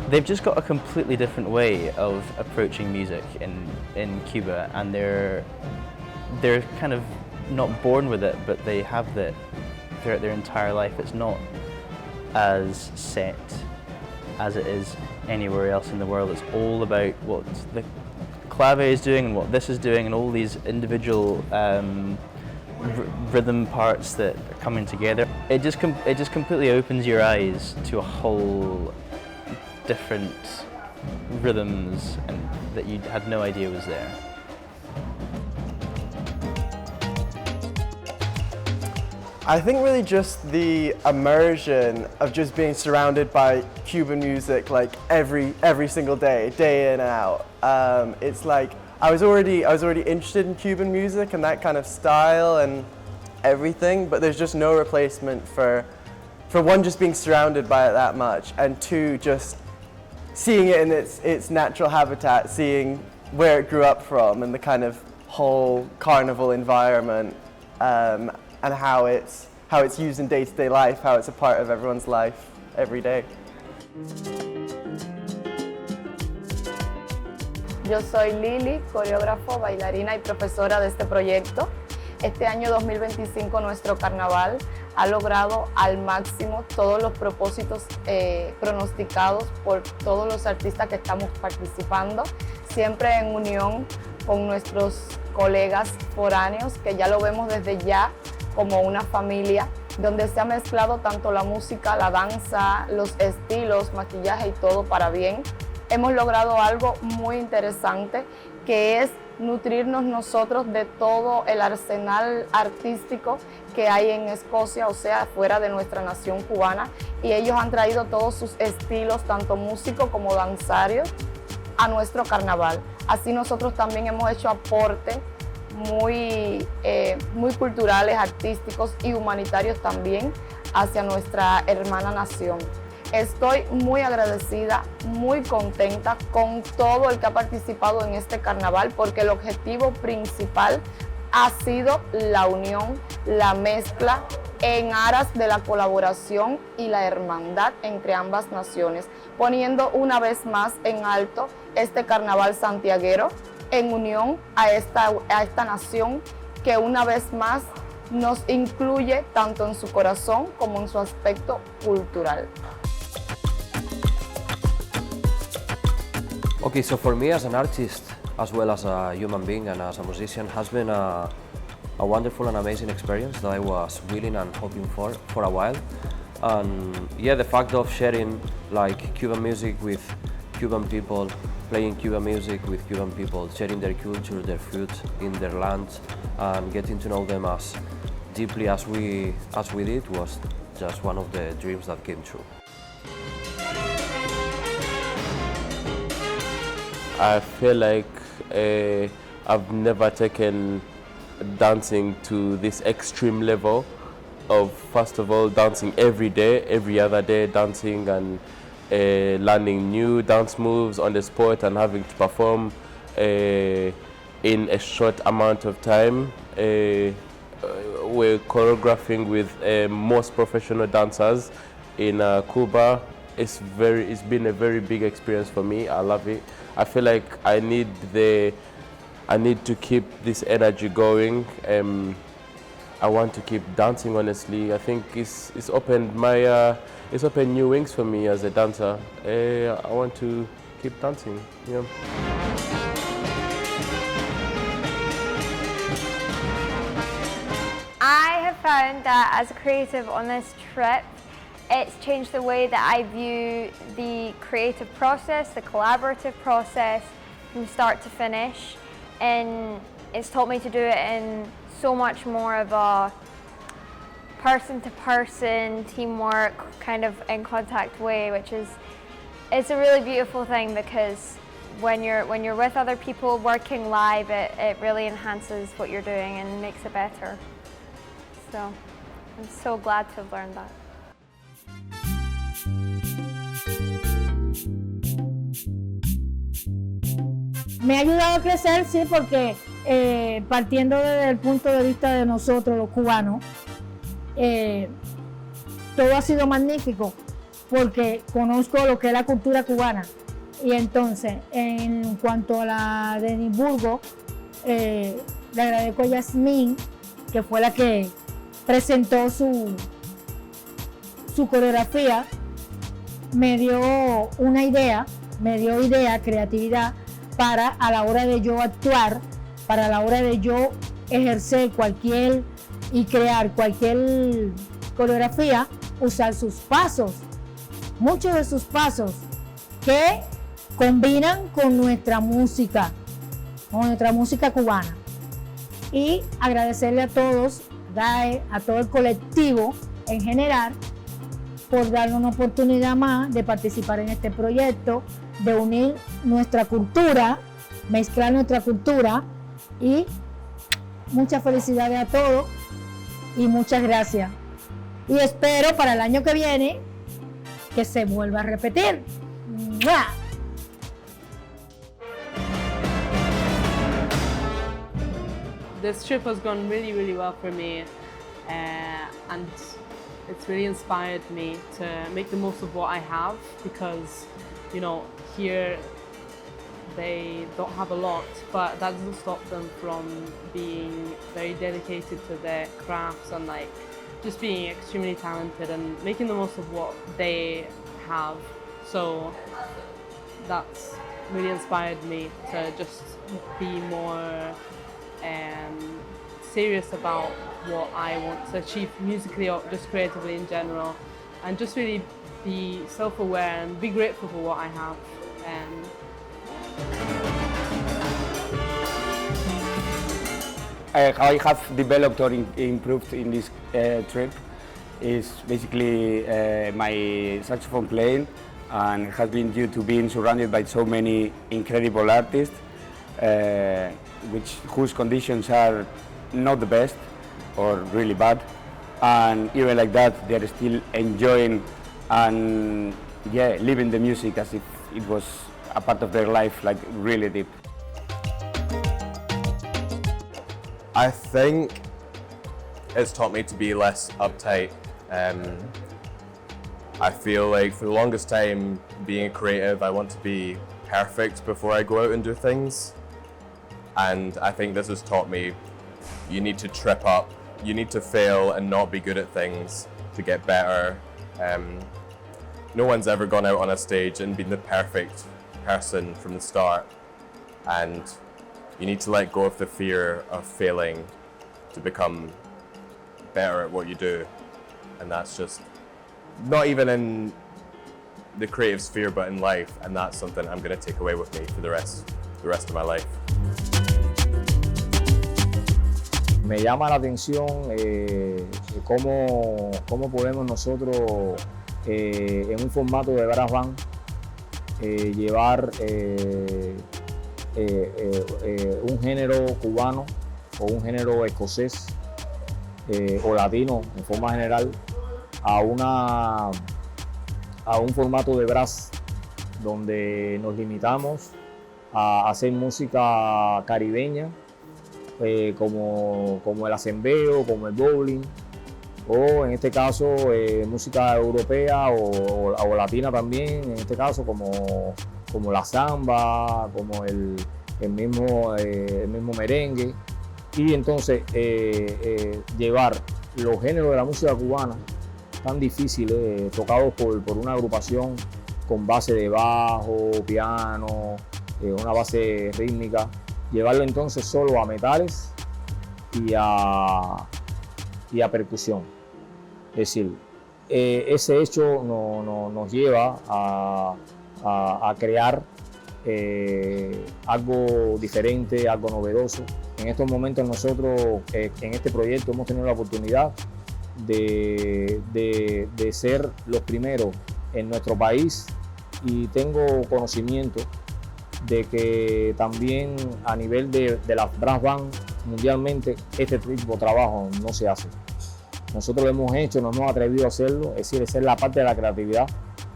they've just got a completely different way of approaching music in Cuba, and they're kind of not born with it, but they have it throughout their entire life. It's not as set as it is anywhere else in the world. It's all about what the clave is doing and what this is doing, and all these individual rhythm parts that are coming together. It just completely opens your eyes to a whole different rhythms and that you had no idea was there. I think really just the immersion of just being surrounded by Cuban music like every single day, day in and out. It's like I was already interested in Cuban music and that kind of style and everything, but there's just no replacement for one, just being surrounded by it that much, and two, just seeing it in its natural habitat, seeing where it grew up from and the kind of whole carnival environment. And how it's used in day-to-day life, how it's a part of everyone's life every day. Yo soy Lili, coreógrafo, bailarina y profesora de este proyecto. Este año 2025 nuestro carnaval ha logrado al máximo todos los propósitos pronosticados por todos los artistas que estamos participando, siempre en unión con nuestros colegas foráneos, que ya lo vemos desde ya como una familia, donde se ha mezclado tanto la música, la danza, los estilos, maquillaje y todo para bien. Hemos logrado algo muy interesante, que es nutrirnos nosotros de todo el arsenal artístico que hay en Escocia, o sea, fuera de nuestra nación cubana, y ellos han traído todos sus estilos, tanto músicos como danzarios, a nuestro carnaval. Así nosotros también hemos hecho aportes muy culturales, artísticos y humanitarios también hacia nuestra hermana nación. Estoy muy agradecida, muy contenta con todo el que ha participado en este carnaval, porque el objetivo principal ha sido la unión, la mezcla en aras de la colaboración y la hermandad entre ambas naciones, poniendo una vez más en alto este carnaval santiaguero en unión a esta nación que una vez más nos incluye tanto en su corazón como en su aspecto cultural. Okay, so for me as an artist, as well as a human being and as a musician, has been a wonderful and amazing experience that I was willing and hoping for a while. And yeah, the fact of sharing like Cuban music with Cuban people, playing Cuban music with Cuban people, sharing their culture, their food in their lands, and getting to know them as deeply as we did was just one of the dreams that came true. I feel like I've never taken dancing to this extreme level of, first of all, dancing every day, every other day, dancing and learning new dance moves on the spot and having to perform in a short amount of time. We're choreographing with most professional dancers in Cuba. It's been a very big experience for me. I love it. I feel like I need to keep this energy going. I want to keep dancing. Honestly, I think it's opened new wings for me as a dancer. I want to keep dancing. Yeah. I have found that as a creative on this trip, it's changed the way that I view the creative process, the collaborative process from start to finish, and it's taught me to do it in so much more of a person-to-person, teamwork, kind of in contact way, which is, it's a really beautiful thing, because when you're with other people working live, it really enhances what you're doing and makes it better. So I'm so glad to have learned that. Me ha ayudado a crecer, sí, porque partiendo desde el punto de vista de nosotros, los cubanos, todo ha sido magnífico, porque conozco lo que es la cultura cubana. Y entonces, en cuanto a la de Edimburgo, le agradezco a Yasmín, que fue la que presentó su coreografía, me dio una idea, creatividad, para a la hora de yo actuar, para a la hora de yo ejercer cualquier y crear cualquier coreografía, usar sus pasos, muchos de sus pasos que combinan con nuestra música cubana. Y agradecerle a todos, a todo el colectivo en general, por darnos una oportunidad más de participar en este proyecto, de unir nuestra cultura, mezclar nuestra cultura, y muchas felicidades a todos y muchas gracias. Y espero para el año que viene que se vuelva a repetir. ¡Mua! This trip has gone really, really well for me, and it's really inspired me to make the most of what I have, because, you know, here they don't have a lot, but that doesn't stop them from being very dedicated to their crafts and like just being extremely talented and making the most of what they have. So that's really inspired me to just be more serious about what I want to achieve musically or just creatively in general, and just really be self-aware and be grateful for what I have. How I have developed or improved in this trip is basically my saxophone playing, and it has been due to being surrounded by so many incredible artists, whose conditions are not the best or really bad, and even like that they're still enjoying and living the music as if it was a part of their life, like really deep. I think it's taught me to be less uptight. I feel like for the longest time, being a creative, I want to be perfect before I go out and do things. And I think this has taught me you need to trip up, you need to fail and not be good at things to get better. No one's ever gone out on a stage and been the perfect person from the start. And you need to let go of the fear of failing to become better at what you do. And that's just not even in the creative sphere, but in life. And that's something I'm going to take away with me for the rest of my life. Me llama la atención cómo podemos nosotros en un formato de brass band llevar un género cubano o un género escocés o latino en forma general a un formato de brass donde nos limitamos a hacer música caribeña, como el acembeo, como el bowling, o en este caso música europea o latina también, en este caso como la samba, como el mismo merengue, y entonces llevar los géneros de la música cubana tan difíciles, tocados por una agrupación con base de bajo, piano, una base rítmica, llevarlo entonces solo a metales y a percusión. Es decir, ese hecho nos lleva a crear algo diferente, algo novedoso. En estos momentos nosotros en este proyecto hemos tenido la oportunidad de ser los primeros en nuestro país, y tengo conocimiento de que también a nivel de las brass band mundialmente este tipo de trabajo no se hace. Nosotros lo hemos hecho, nos hemos atrevido a hacerlo, es decir, esa es la parte de la creatividad,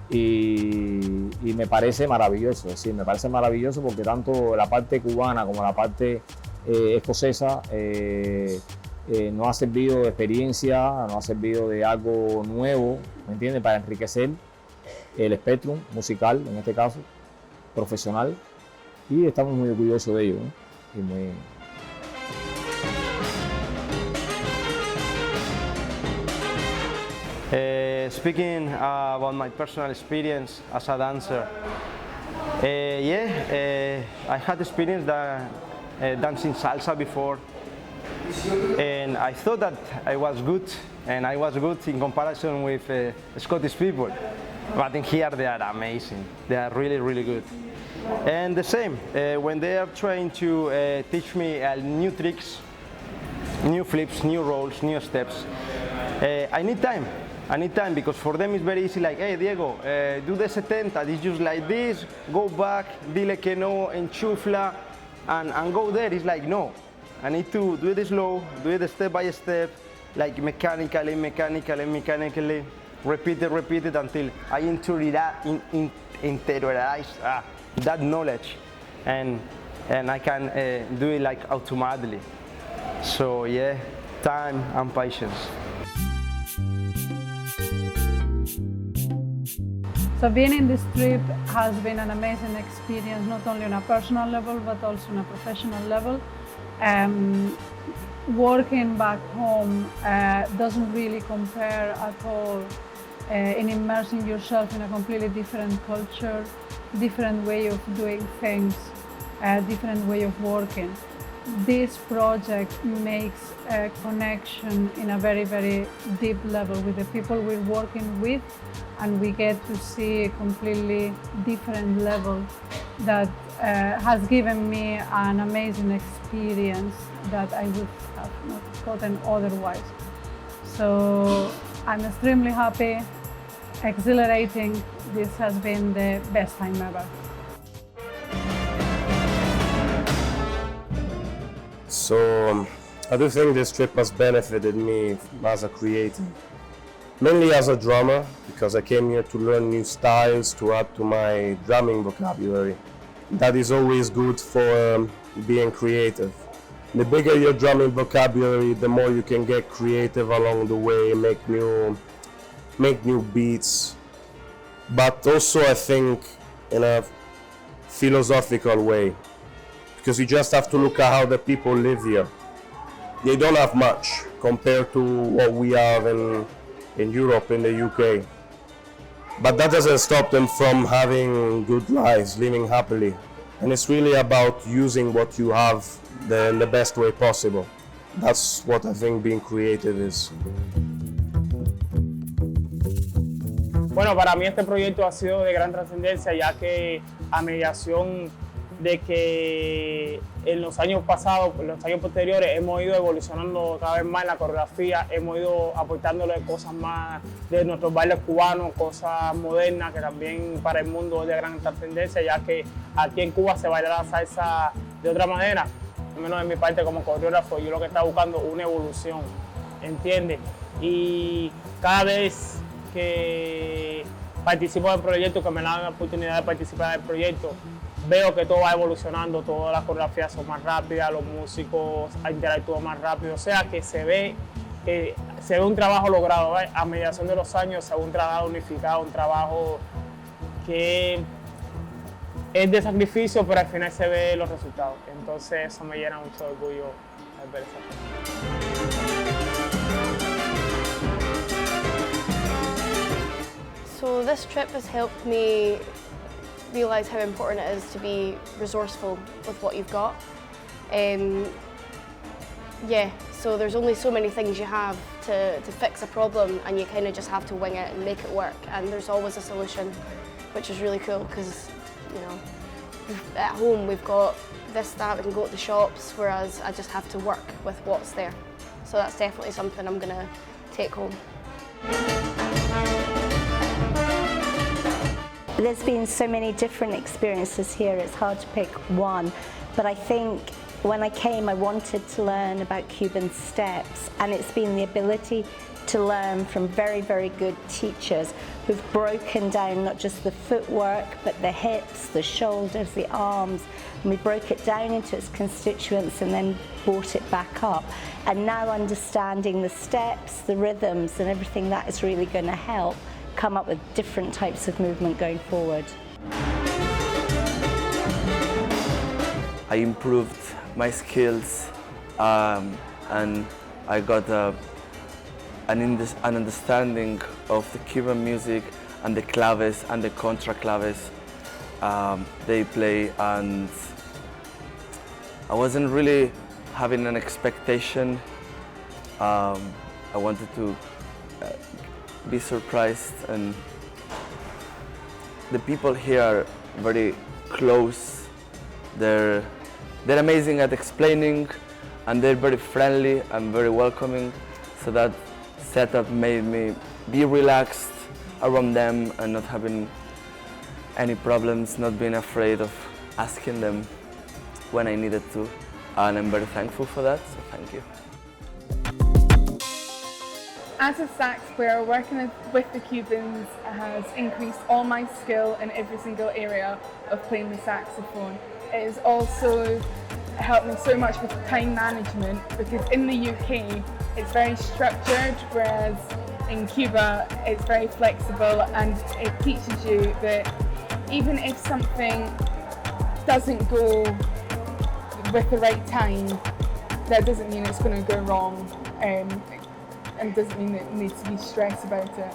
y me parece maravilloso, es decir, me parece maravilloso porque tanto la parte cubana como la parte escocesa nos ha servido de experiencia, nos ha servido de algo nuevo, ¿me entiendes?, para enriquecer el espectrum musical, en este caso, profesional, y estamos muy orgullosos de ello, ¿no? Y muy... Speaking about my personal experience as a dancer, I had experience that dancing salsa before, and I thought that I was good, and I was good in comparison with Scottish people. But in here they are amazing. They are really, really good. And the same, when they are trying to teach me new tricks, new flips, new rolls, new steps, I need time. I need time because for them it's very easy, like, hey Diego, do the 70, it's just like this, go back, dile que no, enchufla, and go there. It's like, no, I need to do it slow, do it step by step, like mechanically, repeat it until I interiorize that knowledge, and I can do it like automatically. So yeah, time and patience. So being in this trip has been an amazing experience, not only on a personal level, but also on a professional level. Working back home doesn't really compare at all in immersing yourself in a completely different culture, different way of doing things, different way of working. This project makes a connection in a very, very deep level with the people we're working with, and we get to see a completely different level that has given me an amazing experience that I would have not gotten otherwise. So I'm extremely happy, exhilarating. This has been the best time ever. So I do think this trip has benefited me as a creator, mainly as a drummer, because I came here to learn new styles to add to my drumming vocabulary. That is always good for being creative. The bigger your drumming vocabulary, the more you can get creative along the way, make new beats. But also I think in a philosophical way, because you just have to look at how the people live here. They don't have much compared to what we have in Europe, in the UK. But that doesn't stop them from having good lives, living happily. And it's really about using what you have in the best way possible. That's what I think being creative is. Bueno, para mí este proyecto ha sido de gran trascendencia, ya que a mediación de que en los años pasados, en los años posteriores, hemos ido evolucionando cada vez más en la coreografía, hemos ido aportándole cosas más de nuestros bailes cubanos, cosas modernas que también para el mundo es de gran trascendencia, ya que aquí en Cuba se baila la salsa de otra manera. Al menos de mi parte como coreógrafo, yo lo que estaba buscando es una evolución, ¿entiendes? Y cada vez que participo del proyecto, que me dan la oportunidad de participar en el proyecto, veo que todo va evolucionando, todas las coreografías son más rápidas, los músicos interactúan más rápido, o sea que se ve un trabajo logrado, ¿ves? A mediación de los años se ve un trabajo unificado, un trabajo que es de sacrificio, pero al final se ve los resultados. Entonces eso me llena mucho de orgullo al ver esa cosa. So this trip has helped me realise how important it is to be resourceful with what you've got. So there's only so many things you have to fix a problem, and you kind of just have to wing it and make it work, and there's always a solution, which is really cool because, you know, at home we've got this, that, we can go to the shops, whereas I just have to work with what's there. So that's definitely something I'm going to take home. There's been so many different experiences here, it's hard to pick one, but I think when I came I wanted to learn about Cuban steps, and it's been the ability to learn from very, very good teachers who've broken down not just the footwork but the hips, the shoulders, the arms, and we broke it down into its constituents and then brought it back up. And now understanding the steps, the rhythms and everything, that is really going to help come up with different types of movement going forward. I improved my skills and I got an understanding of the Cuban music and the claves and the contra claves they play, and I wasn't really having an expectation. I wanted to be surprised, and the people here are very close. They're amazing at explaining, and they're very friendly and very welcoming, so that setup made me be relaxed around them and not having any problems, not being afraid of asking them when I needed to, and I'm very thankful for that, so thank you. As a sax player, working with the Cubans has increased all my skill in every single area of playing the saxophone. It has also helped me so much with time management, because in the UK it's very structured, whereas in Cuba it's very flexible, and it teaches you that even if something doesn't go with the right time, that doesn't mean it's going to go wrong, and doesn't mean that you need to be stressed about it.